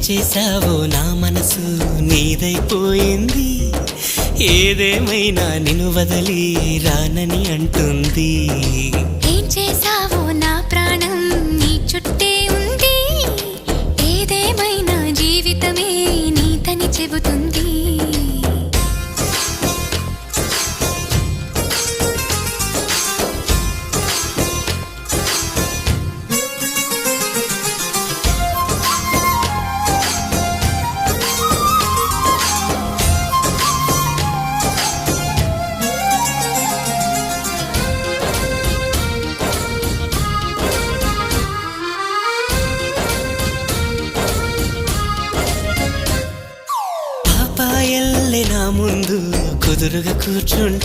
చేసావో నా మనసు నీదైపోయింది, ఏదేమైనా నిన్ను వదిలి రానని అంటుంది. ఏం చేసావో నా ప్రాణం నీ చుట్టే ఉంది, ఏదేమైనా జీవితమే నీతని చెబుతుంది. పాపాయల్లే నా ముందు కుదురుగా కూర్చుంటే